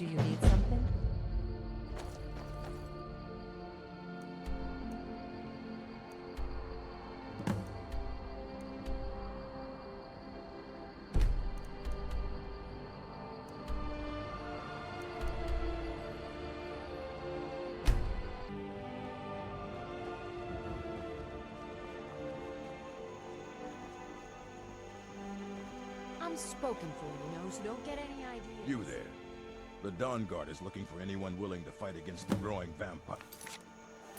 Do you need something? I'm spoken for, you know, so don't get any ideas. You there. The Dawn Guard is looking for anyone willing to fight against the growing vampire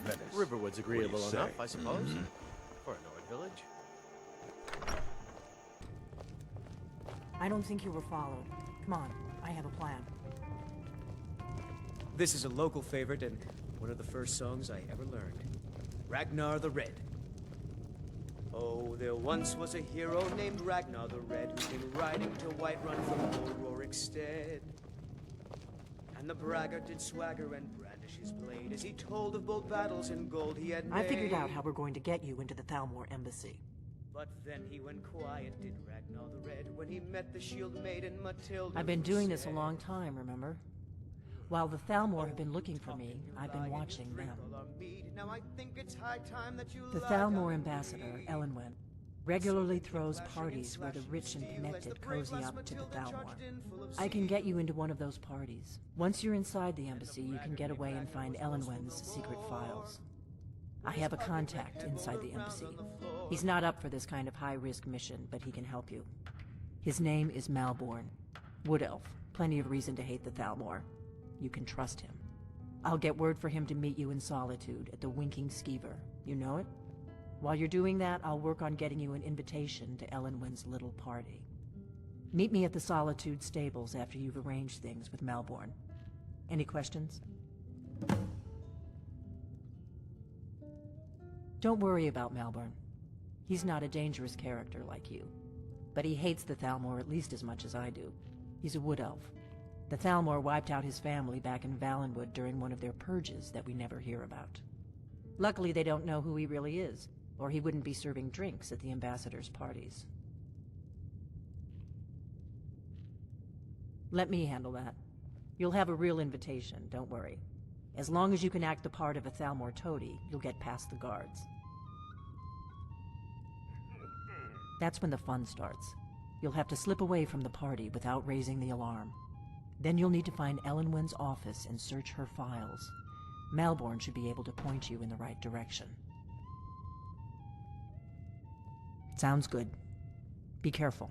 menace. Riverwood's agreeable What do you enough, say? I suppose. For a Nord village. I don't think you were followed. Come on, I have a plan. This is a local favorite and one of the first songs I ever learned. Ragnar the Red. Oh, there once was a hero named Ragnar the Red who came riding to Whiterun from old Rorikstead. And the braggart did swagger and brandish his blade as he told of bold battles and gold he had made. I figured out how we're going to get you into the Thalmor embassy. But then he went quiet, did Ragnar the Red, when he met the shield maiden Matilda. I've been doing this a long time, remember? While the Thalmor have been looking for me, I've been watching them. Now I think it's high time that you The Thalmor ambassador, Elenwen, regularly throws parties where the rich and connected cozy up to the Thalmor. I can get you into one of those parties. Once you're inside the embassy, you can get away and find Elenwen's secret files. I have a contact inside the embassy. He's not up for this kind of high-risk mission, but he can help you. His name is Malborn. Wood Elf. Plenty of reason to hate the Thalmor. You can trust him. I'll get word for him to meet you in Solitude at the Winking Skeever. You know it? While you're doing that, I'll work on getting you an invitation to Elenwen's little party. Meet me at the Solitude stables after you've arranged things with Malborn. Any questions? Don't worry about Malborn. He's not a dangerous character like you. But he hates the Thalmor at least as much as I do. He's a wood elf. The Thalmor wiped out his family back in Valenwood during one of their purges that we never hear about. Luckily, they don't know who he really is, or he wouldn't be serving drinks at the ambassador's parties. Let me handle that. You'll have a real invitation, don't worry. As long as you can act the part of a Thalmor toady, you'll get past the guards. That's when the fun starts. You'll have to slip away from the party without raising the alarm. Then you'll need to find Elenwen's office and search her files. Malborn should be able to point you in the right direction. Sounds good. Be careful.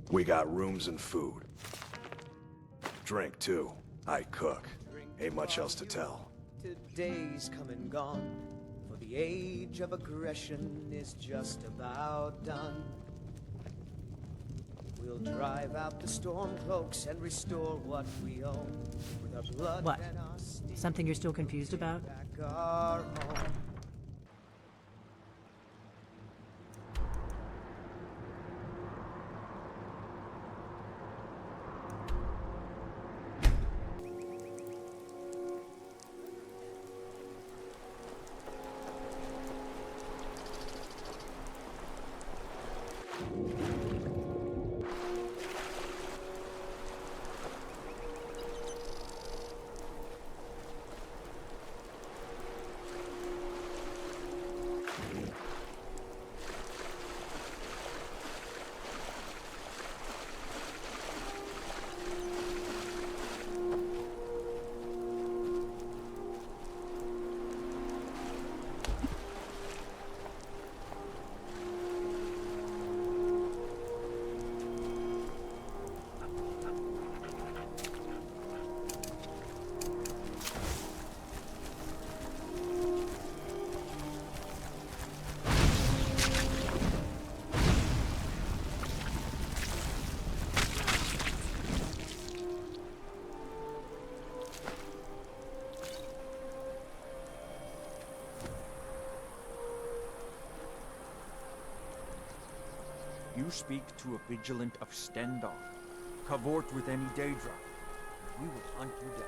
We got rooms and food. Drink, too. I cook. Ain't much else to tell. Today's come and gone, for the age of aggression is just about done. We'll drive out the stormcloaks and restore what we own. With our blood What? and our steel, Something you're still confused about? back our home. You speak to a vigilant of Stendal. Cavort with any Daedra. We will hunt you down.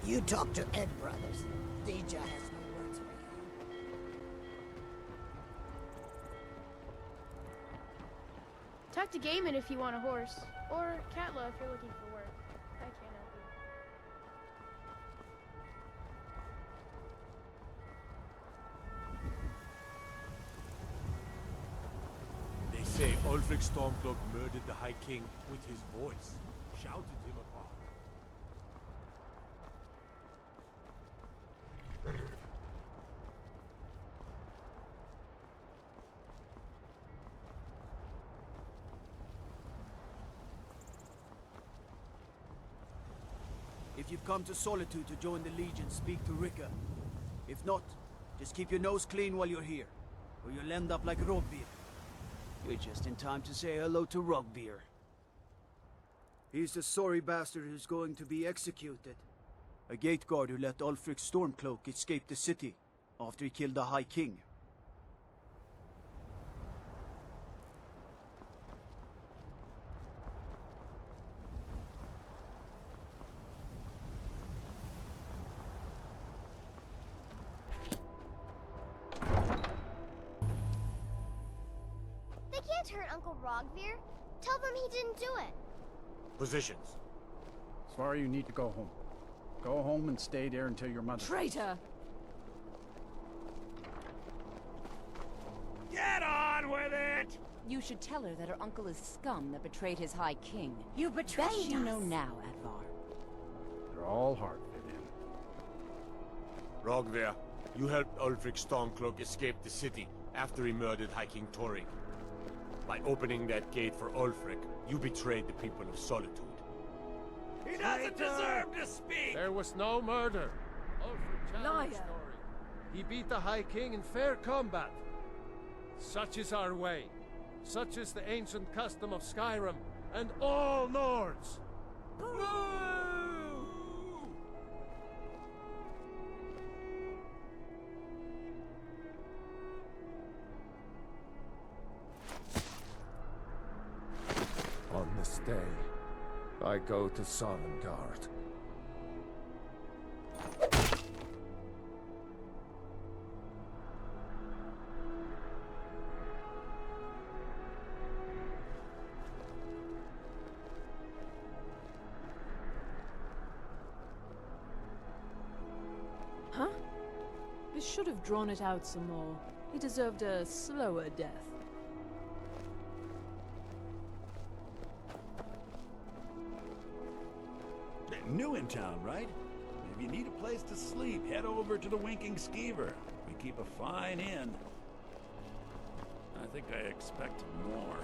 You talk to Ed Brothers. Deja has no words for you. Talk to Gaiman if you want a horse. Or Katla if you're looking for work. I can't help you. They say Ulfric Stormcloak murdered the High King with his voice, shouted him apart. If you've come to Solitude to join the Legion, speak to Rika. If not, just keep your nose clean while you're here, or you'll end up like Rogbeer. You're just in time to say hello to Rogbeer. He's the sorry bastard who's going to be executed. A gate guard who let Ulfric Stormcloak escape the city after he killed the High King. They can't hurt Uncle Rogveer. Tell them he didn't do it. Positions. Sorry, you need to go home. Go home and stay there until your mother... Traitor! Get on with it! You should tell her that her uncle is scum that betrayed his High King. You betrayed Best you us. know now, Advar. They're all hard fit in. Rogveir, you helped Ulfric Stormcloak escape the city after he murdered High King Torrig. By opening that gate for Ulfric, you betrayed the people of Solitude. He doesn't deserve to speak! There was no murder. Ulfric challenged Liar. Torrig. He beat the High King in fair combat. Such is our way. Such is the ancient custom of Skyrim and all Nords. On this day, I go to Sovngarde. Huh? This should have drawn it out some more. He deserved a slower death. New in town, right? If you need a place to sleep, head over to the Winking Skeever. We keep a fine inn. I think I expected more.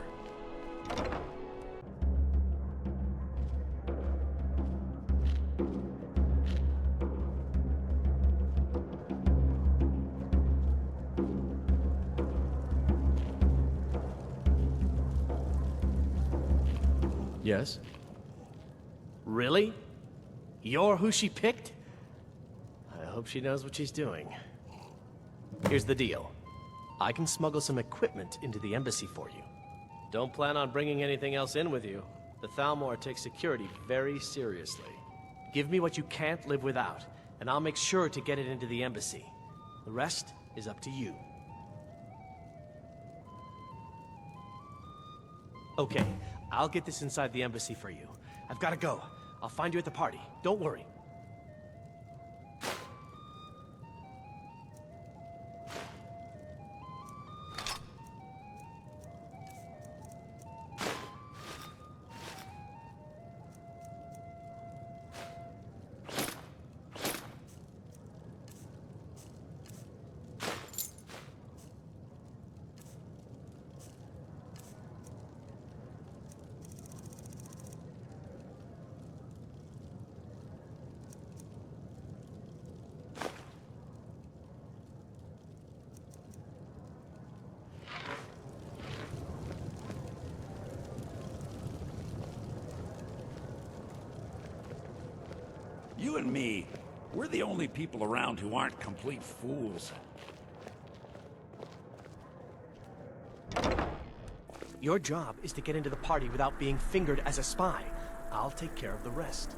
Yes? Really? You're who she picked? I hope she knows what she's doing. Here's the deal. I can smuggle some equipment into the embassy for you. Don't plan on bringing anything else in with you. The Thalmor takes security very seriously. Give me what you can't live without, and I'll make sure to get it into the embassy. The rest is up to you. Okay, I'll get this inside the embassy for you. I've got to go. I'll find you at the party. Don't worry. You and me, we're the only people around who aren't complete fools. Your job is to get into the party without being fingered as a spy. I'll take care of the rest.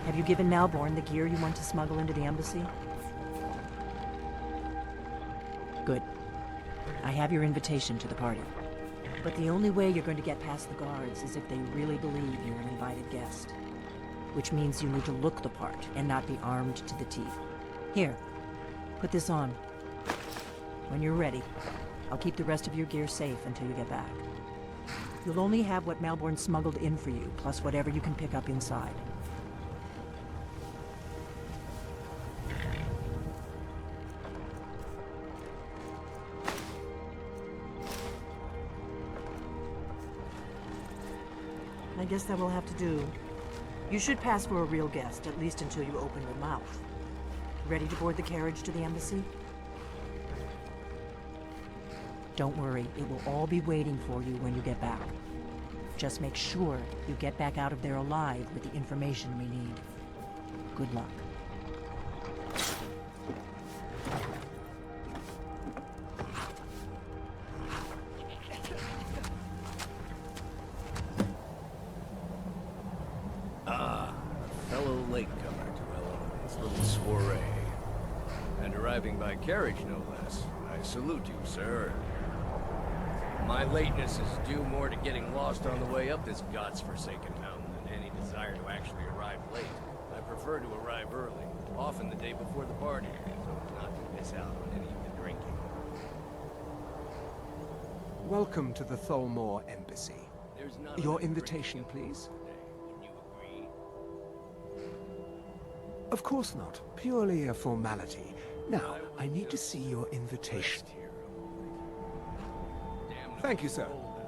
Have you given Malborn the gear you want to smuggle into the embassy? Good. I have your invitation to the party. But the only way you're going to get past the guards is if they really believe you're an invited guest. Which means you need to look the part and not be armed to the teeth. Here, put this on. When you're ready, I'll keep the rest of your gear safe until you get back. You'll only have what Malborn smuggled in for you, plus whatever you can pick up inside. I guess that will have to do. You should pass for a real guest, at least until you open your mouth. Ready to board the carriage to the embassy? Don't worry, it will all be waiting for you when you get back. Just make sure you get back out of there alive with the information we need. Good luck. By carriage, no less. I salute you, sir. My lateness is due more to getting lost on the way up this god's-forsaken mountain than any desire to actually arrive late. I prefer to arrive early, often the day before the party, so as not to miss out on any of the drinking. Welcome to the Thalmor Embassy. Your invitation, please. Of course not. Purely a formality. Now, I need to see your invitation. Thank you, sir.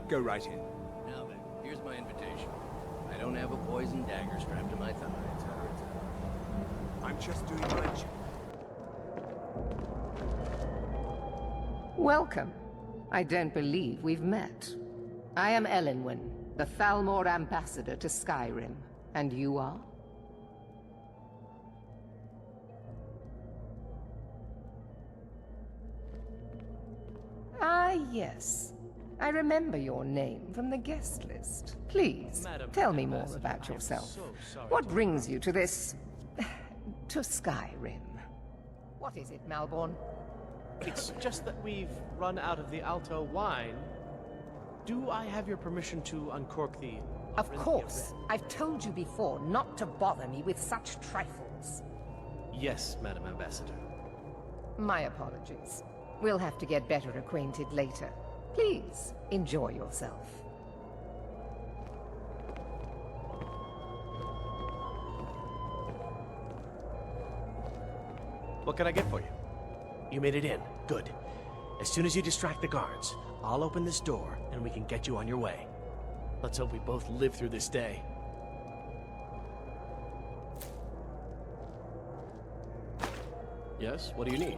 Go right in. Now then, here's my invitation. I don't have a poison dagger strapped to my thigh. I'm just doing my job. Welcome. I don't believe we've met. I am Elenwen, the Thalmor ambassador to Skyrim. And you are? Ah, yes. I remember your name from the guest list. Please, tell me more about yourself. What brings you to this... to Skyrim? What is it, Malborn? It's just that we've run out of the Alto wine. do I have your permission to uncork the... Of course. I've told you before not to bother me with such trifles. Yes, Madam Ambassador. My apologies. We'll have to get better acquainted later. Please, enjoy yourself. What can I get for you? You made it in. Good. As soon as you distract the guards, I'll open this door and we can get you on your way. Let's hope we both live through this day. Yes? What do you need?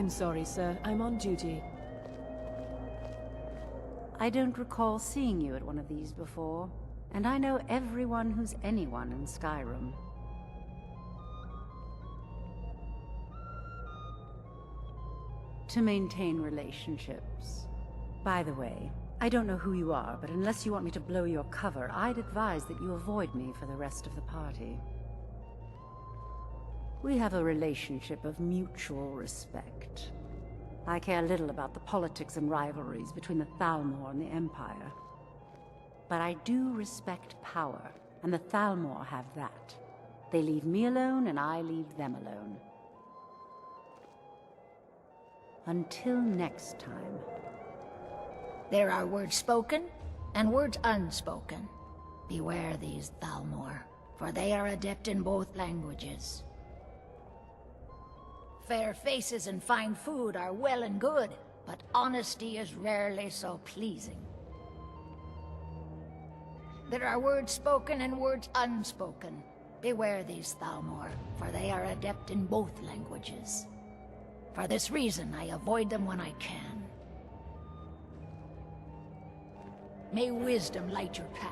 I'm sorry, sir. I'm on duty. I don't recall seeing you at one of these before, and I know everyone who's anyone in Skyrim. To maintain relationships. By the way, I don't know who you are, but unless you want me to blow your cover, I'd advise that you avoid me for the rest of the party. We have a relationship of mutual respect. I care little about the politics and rivalries between the Thalmor and the Empire. But I do respect power, and the Thalmor have that. They leave me alone, and I leave them alone. Until next time. There are words spoken and words unspoken. Beware these Thalmor, for they are adept in both languages. Fair faces and fine food are well and good, but honesty is rarely so pleasing. There are words spoken and words unspoken. Beware these Thalmor, for they are adept in both languages. For this reason, I avoid them when I can. May wisdom light your path.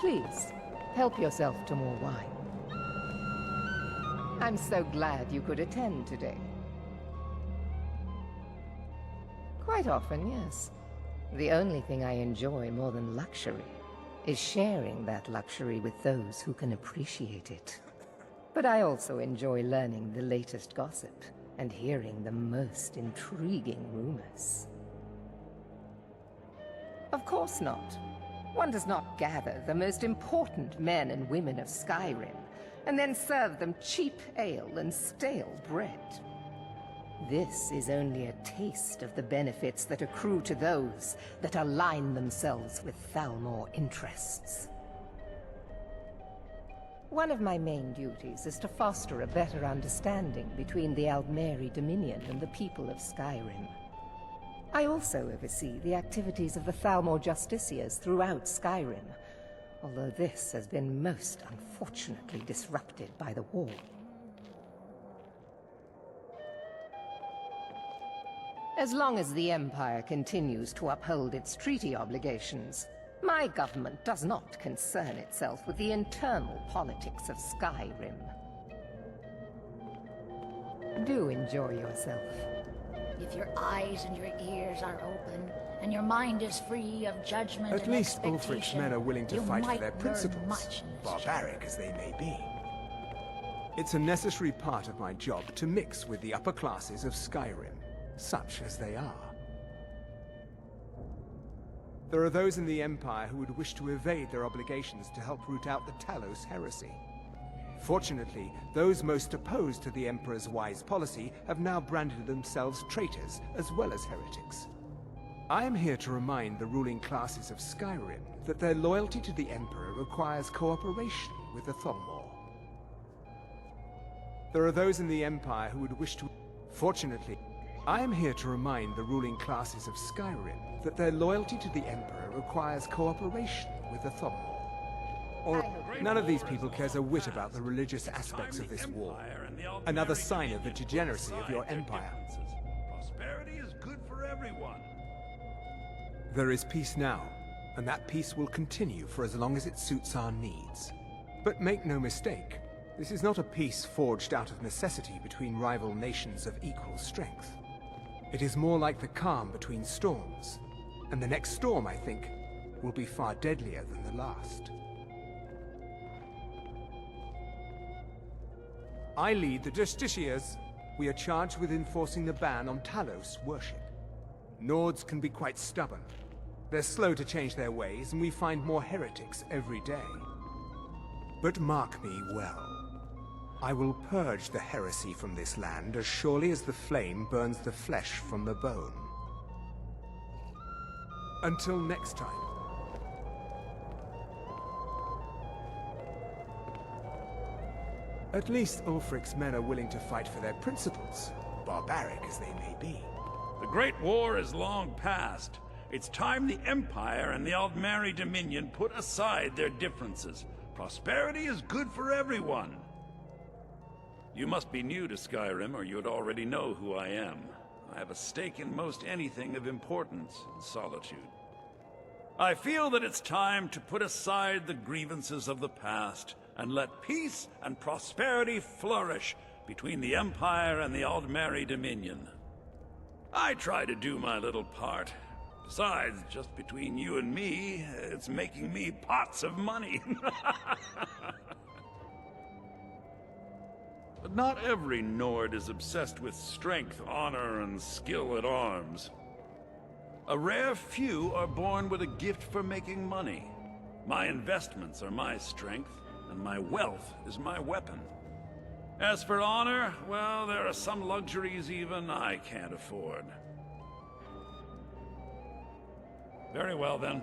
Please, help yourself to more wine. I'm so glad you could attend today. Quite often, yes. The only thing I enjoy more than luxury is sharing that luxury with those who can appreciate it. But I also enjoy learning the latest gossip and hearing the most intriguing rumors. Of course not. One does not gather the most important men and women of Skyrim and then serve them cheap ale and stale bread. This is only a taste of the benefits that accrue to those that align themselves with Thalmor interests. One of my main duties is to foster a better understanding between the Aldmeri Dominion and the people of Skyrim. I also oversee the activities of the Thalmor Justiciars throughout Skyrim, although this has been most unfortunately disrupted by the war. As long as the Empire continues to uphold its treaty obligations, my government does not concern itself with the internal politics of Skyrim. Do enjoy yourself. If your eyes and your ears are open, and your mind is free of judgment At and least Ulfric's expectation, men are willing to you fight for might their learn principles, much in this barbaric as they may be. It's a necessary part of my job to mix with the upper classes of Skyrim, such as they are. There are those in the Empire who would wish to evade their obligations to help root out the Talos heresy. Fortunately, those most opposed to the Emperor's wise policy have now branded themselves traitors as well as heretics. I am here to remind the ruling classes of Skyrim that their loyalty to the Emperor requires cooperation with the Thalmor. There are those in the Empire who would wish to... Fortunately, I am here to remind the ruling classes of Skyrim that their loyalty to the Emperor requires cooperation with the Thalmor. None of these people cares a whit about the religious aspects of this war. Another sign of the degeneracy of your empire. Prosperity is good for everyone. There is peace now, and that peace will continue for as long as it suits our needs. But make no mistake, this is not a peace forged out of necessity between rival nations of equal strength. It is more like the calm between storms, and the next storm, I think, will be far deadlier than the last. I lead the Justiciars. We are charged with enforcing the ban on Talos worship. Nords can be quite stubborn. They're slow to change their ways, and we find more heretics every day. But mark me well. I will purge the heresy from this land as surely as the flame burns the flesh from the bone. Until next time. At least Ulfric's men are willing to fight for their principles, barbaric as they may be. The Great War is long past. It's time the Empire and the Aldmeri Dominion put aside their differences. Prosperity is good for everyone. You must be new to Skyrim, or you'd already know who I am. I have a stake in most anything of importance in Solitude. I feel that it's time to put aside the grievances of the past and let peace and prosperity flourish between the Empire and the Aldmeri Dominion. I try to do my little part. Besides, just between you and me, it's making me pots of money. But not every Nord is obsessed with strength, honor, and skill at arms. A rare few are born with a gift for making money. My investments are my strength, and my wealth is my weapon. As for honor, well, there are some luxuries even I can't afford. Very well, then.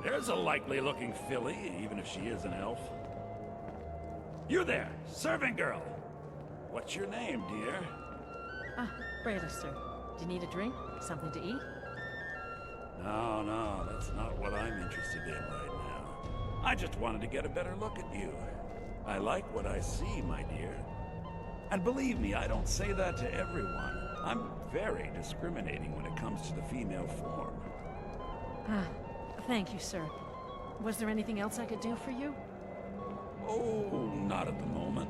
There's a likely-looking filly, even if she is an elf. You there, servant girl. What's your name, dear? Ah, Breda, sir. Do you need a drink? Something to eat? No, that's not what I'm interested in right now. I just wanted to get a better look at you. I like what I see, my dear. And believe me, I don't say that to everyone. I'm very discriminating when it comes to the female form. Ah, thank you, sir. Was there anything else I could do for you? Oh, not at the moment.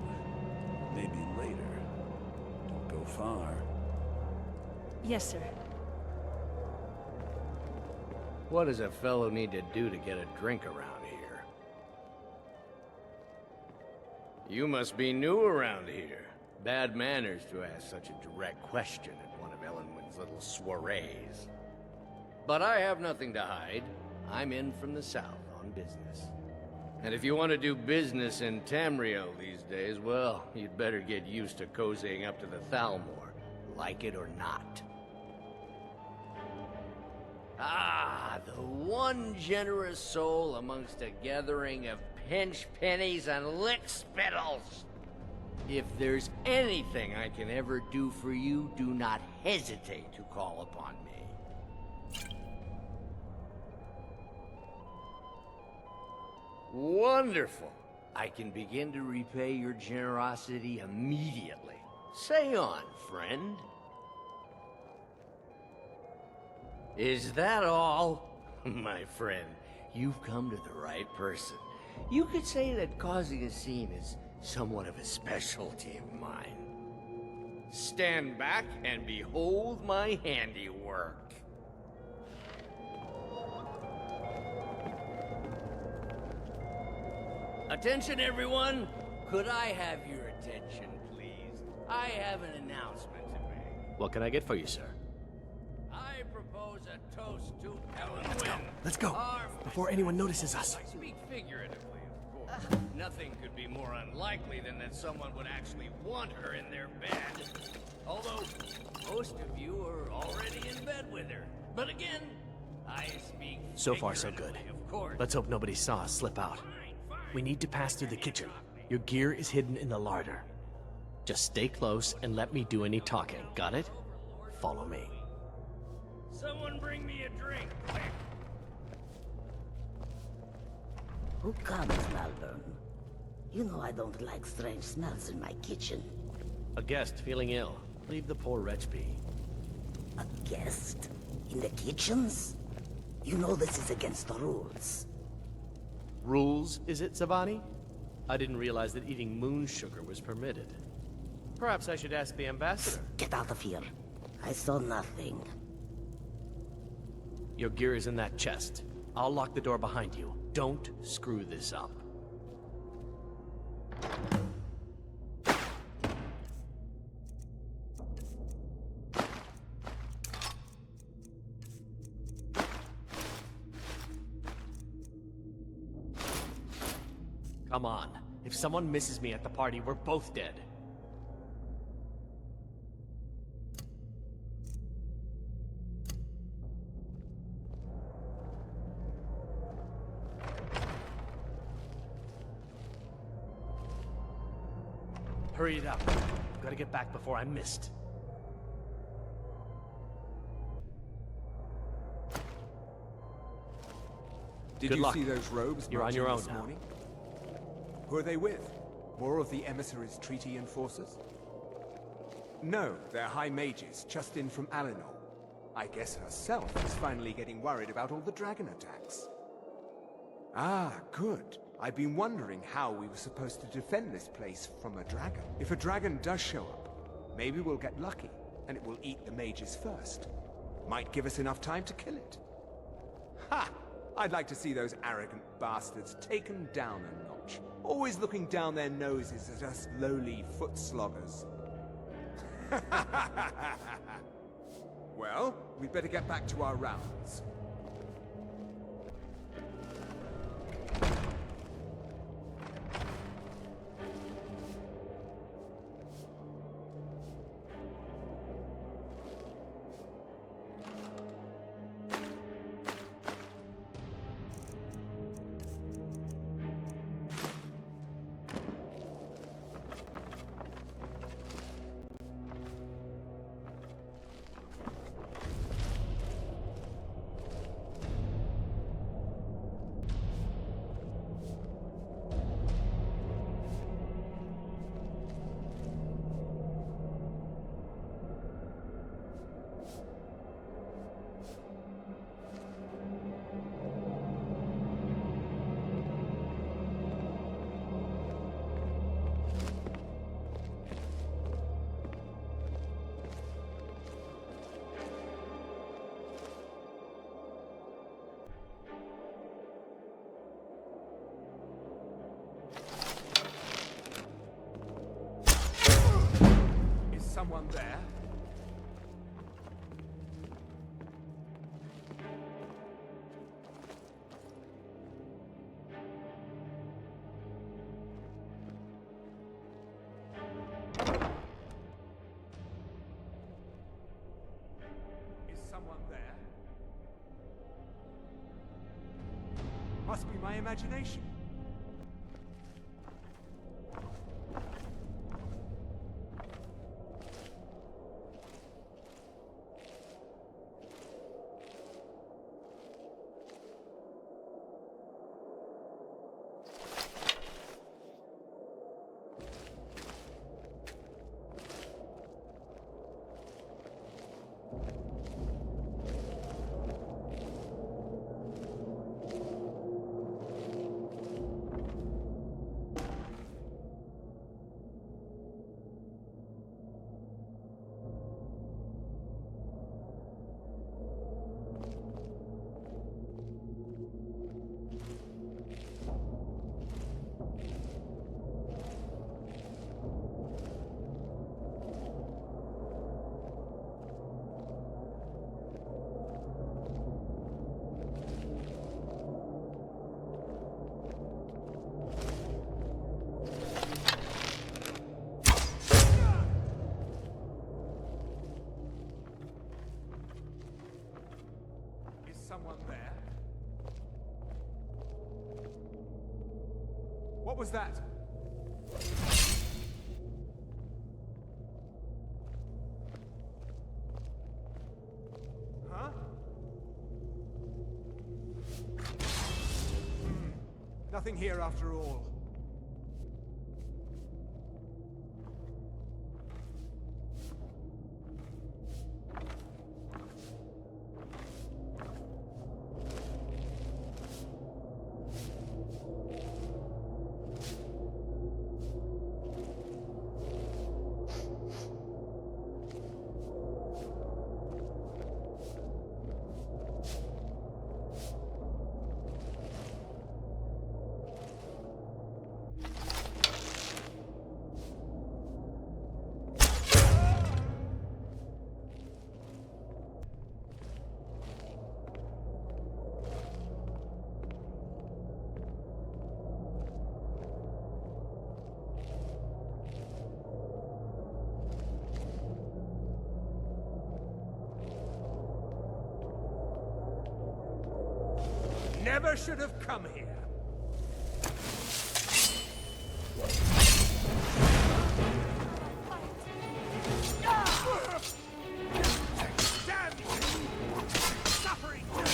Maybe later. Don't go far. Yes, sir. What does a fellow need to do to get a drink around here? You must be new around here. Bad manners to ask such a direct question at one of Elenwen's little soirees. But I have nothing to hide. I'm in from the south on business. And if you want to do business in Tamriel these days, well, you'd better get used to cozying up to the Thalmor, like it or not. Ah, the one generous soul amongst a gathering of pinch pennies and lick spittles. If there's anything I can ever do for you, do not hesitate to call upon me. Wonderful. I can begin to repay your generosity immediately. Say on, friend. Is that all? My friend, you've come to the right person. You could say that causing a scene is somewhat of a specialty of mine. Stand back and behold my handiwork. Attention, everyone! Could I have your attention, please? I have an announcement to make. What can I get for you, sir? I propose a toast to Elenwen. Let's go, before anyone notices us. I speak figuratively, of Nothing could be more unlikely than that someone would actually want her in their bed. Although, most of you are already in bed with her. But again, I speak So far, so good. figuratively, of course. Let's hope nobody saw us slip out. We need to pass through the kitchen. Your gear is hidden in the larder. Just stay close and let me do any talking. Got it? Follow me. Someone bring me a drink, quick. Who comes, Malvern? You know I don't like strange smells in my kitchen. A guest feeling ill. Leave the poor wretch be. A guest? In the kitchens? You know this is against the rules. Rules, is it, Savani? I didn't realize that eating moon sugar was permitted. Perhaps I should ask the ambassador. Get out of here. I saw nothing. Your gear is in that chest. I'll lock the door behind you. Don't screw this up. Come on. If someone misses me at the party, we're both dead. Hurry it up. Gotta get back before I'm missed. Did Good you luck. see those robes You're on marching your own this now. morning? Who are they with? More of the emissaries' treaty enforcers? No, they're high mages, just in from Alinor. I guess herself is finally getting worried about all the dragon attacks. Ah, good. I've been wondering how we were supposed to defend this place from a dragon. If a dragon does show up, maybe we'll get lucky, and it will eat the mages first. Might give us enough time to kill it. Ha! I'd like to see those arrogant bastards taken down a notch. Always looking down their noses at us lowly foot sloggers. Well, we'd better get back to our rounds. Someone there? Is someone there? Must be my imagination. someone there. What was that? Huh? Nothing here after all. Never should have come here. Damn you! Suffering to all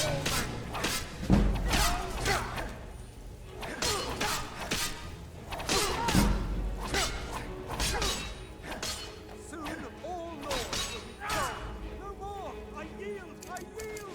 Soon all lords will be gone. No more! I yield! I yield!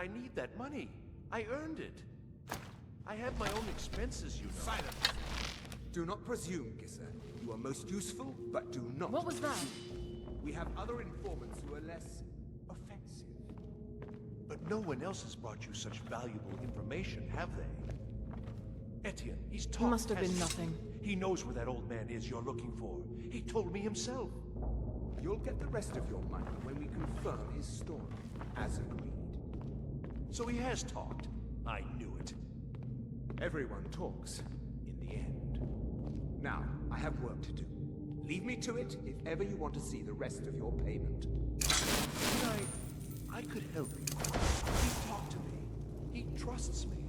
I need that money. I earned it. I have my own expenses, you know. Silence! Do not presume, Gisser. You are most useful, but do not. What was that? We have other informants who are less offensive. But no one else has brought you such valuable information, have they? Etienne, he's talked. It must have been hasn't nothing. He knows where that old man is you're looking for. He told me himself. You'll get the rest of your money when we confirm his story, as agreed. So he has talked. I knew it. Everyone talks, in the end. Now, I have work to do. Leave me to it if ever you want to see the rest of your payment. I could help you. He talked to me. He trusts me.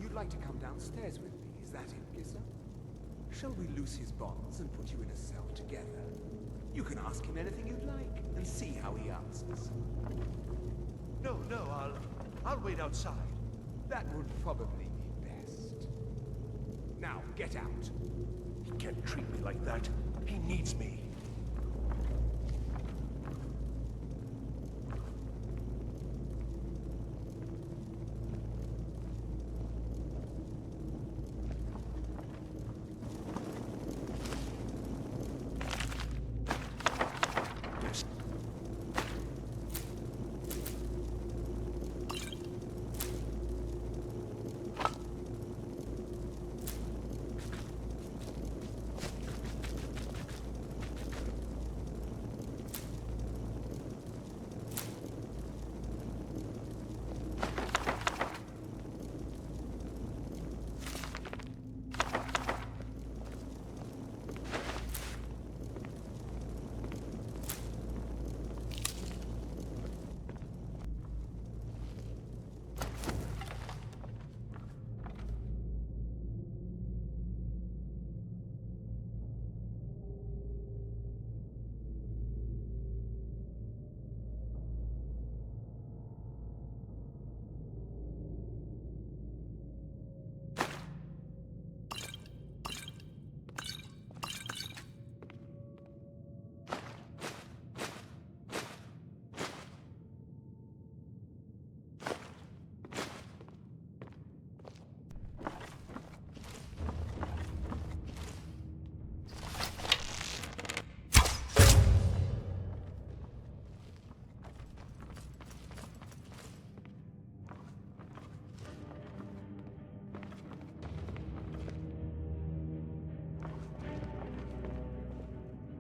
You'd like to come downstairs with me, is that it, Gisser? Shall we loose his bonds and put you in a cell together? You can ask him anything you'd like, and see how he answers. No, I'll wait outside. That would probably be best. Now, get out. He can't treat me like that. He needs me.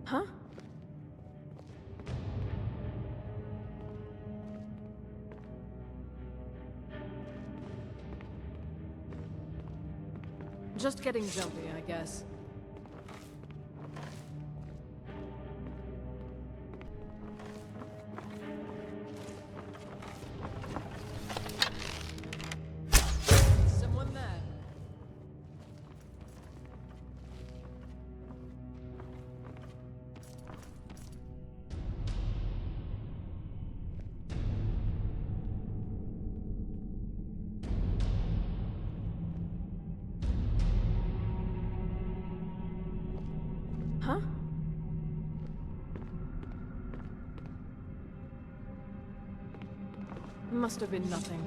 Huh? Just getting jumpy, I guess. Someone there. Huh? Must have been nothing.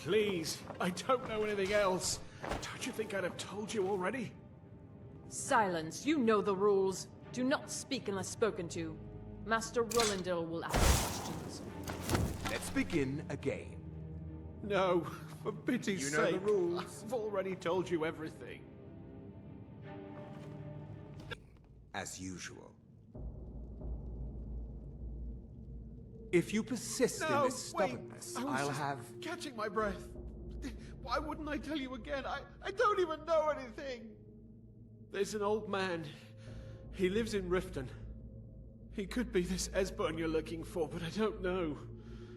please. I don't know anything else. Don't you think I'd have told you already? Silence. You know the rules. Do not speak unless spoken to. Master Rolandil will ask questions. Let's begin again. No, for pity's You know sake. the rules. I've already told you everything. As usual. If you persist in this stubbornness, I was I'll just have... catching my breath. Why wouldn't I tell you again? I don't even know anything. There's an old man. He lives in Riften. He could be this Esbern you're looking for, but I don't know.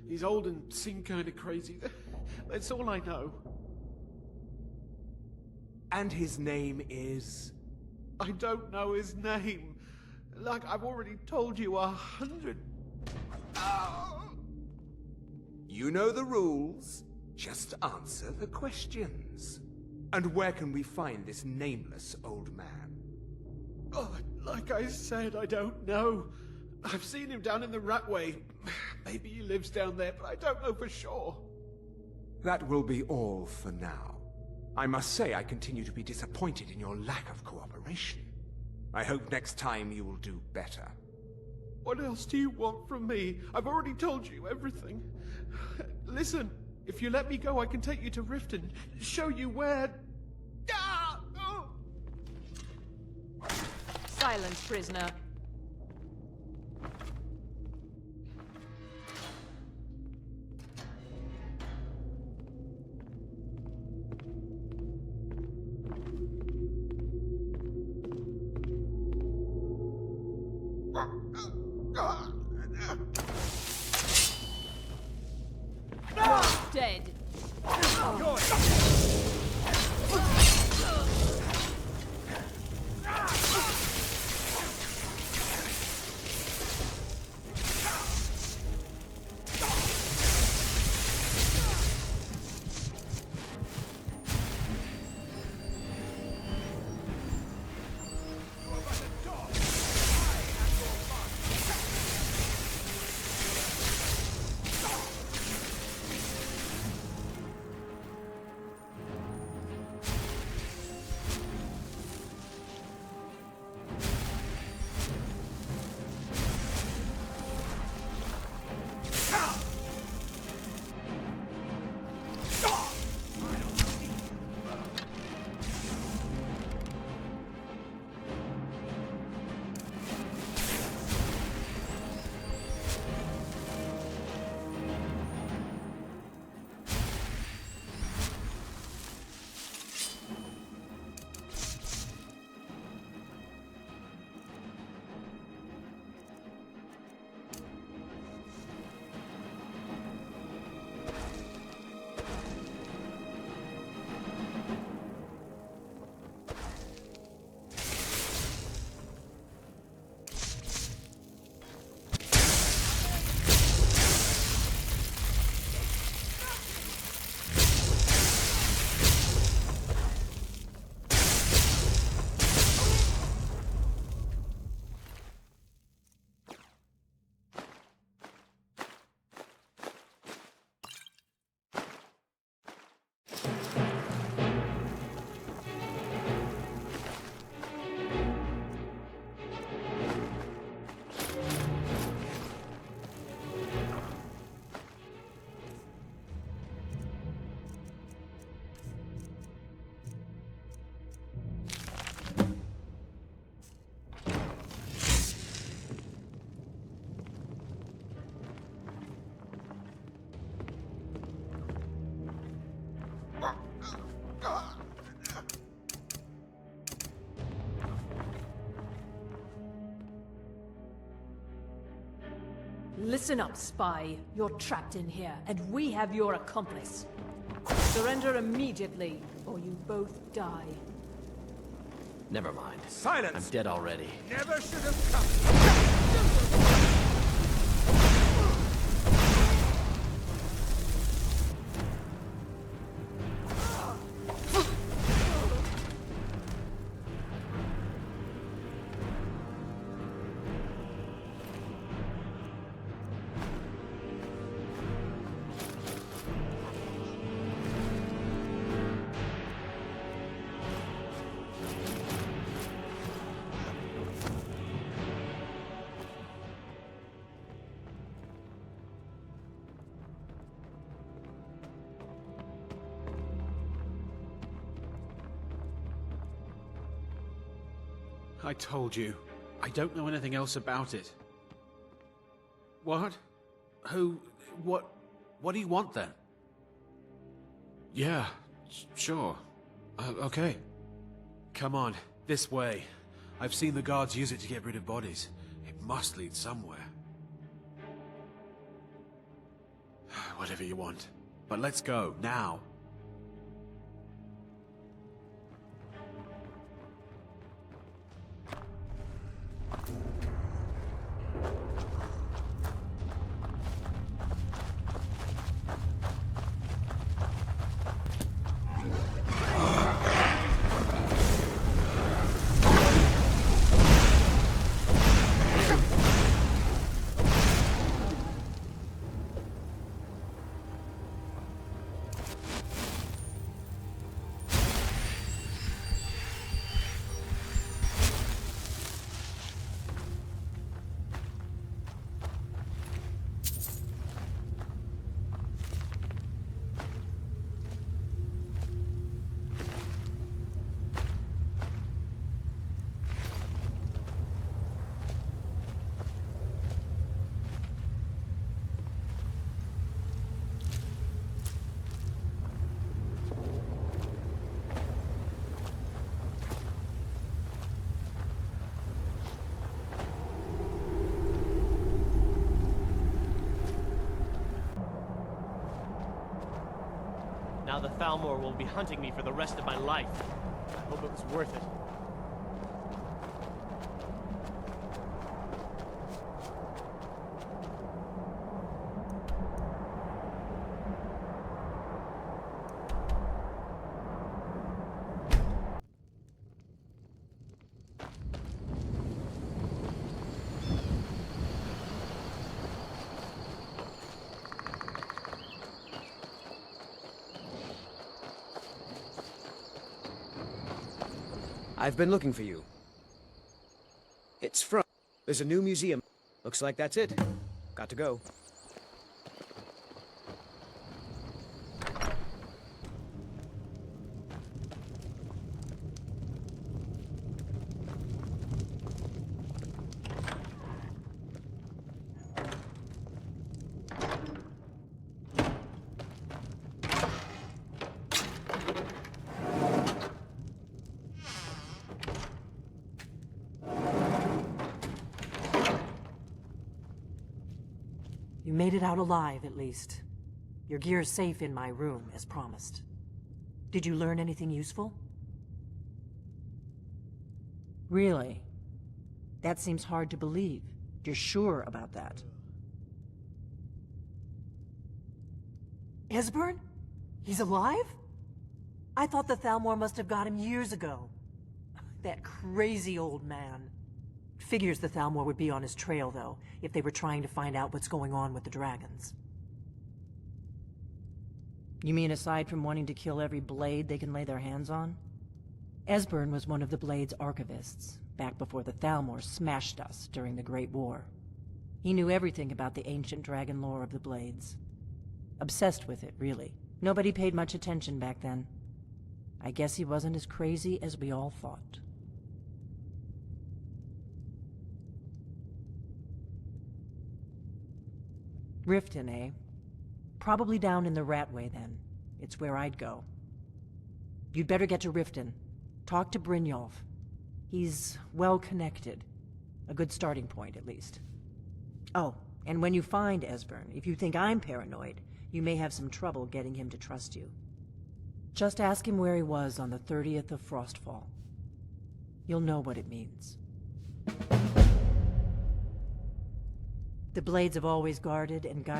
He's old and seemed kind of crazy. That's all I know. And his name is... I don't know his name. Like I've already told you 100... You know the rules. Just answer the questions. And where can we find this nameless old man? Oh, like I said, I don't know. I've seen him down in the Ratway. Maybe he lives down there, but I don't know for sure. That will be all for now. I must say I continue to be disappointed in your lack of cooperation. I hope next time you will do better. What else do you want from me? I've already told you everything. Listen, if you let me go, I can take you to Riften, show you where... Ah! Oh! Silence, prisoner. Dead. Listen up, spy. You're trapped in here, and we have your accomplice. Surrender immediately, or you both die. Never mind. Silence! I'm dead already. Never should have come! I told you. I don't know anything else about it. What? Who? What do you want then? Yeah, sure. Okay. Come on, this way. I've seen the guards use it to get rid of bodies. It must lead somewhere. Whatever you want. But let's go, now. Now the Thalmor will be hunting me for the rest of my life. I hope it was worth it. I've been looking for you. It's from... There's a new museum. Looks like that's it. Got to go. You made it out alive, at least. Your gear's safe in my room, as promised. Did you learn anything useful? Really? That seems hard to believe. You're sure about that? Esbern? He's alive? I thought the Thalmor must have got him years ago. That crazy old man. Figures the Thalmor would be on his trail, though, if they were trying to find out what's going on with the dragons. You mean aside from wanting to kill every blade they can lay their hands on? Esbern was one of the Blade's archivists, back before the Thalmor smashed us during the Great War. He knew everything about the ancient dragon lore of the Blades. Obsessed with it, really. Nobody paid much attention back then. I guess he wasn't as crazy as we all thought. Riften, eh? Probably down in the Ratway, then. It's where I'd go. You'd better get to Riften. Talk to Brynjolf. He's well-connected. A good starting point, at least. Oh, and when you find Esbern, if you think I'm paranoid, you may have some trouble getting him to trust you. Just ask him where he was on the 30th of Frostfall. You'll know what it means. The Blades have always guarded and guided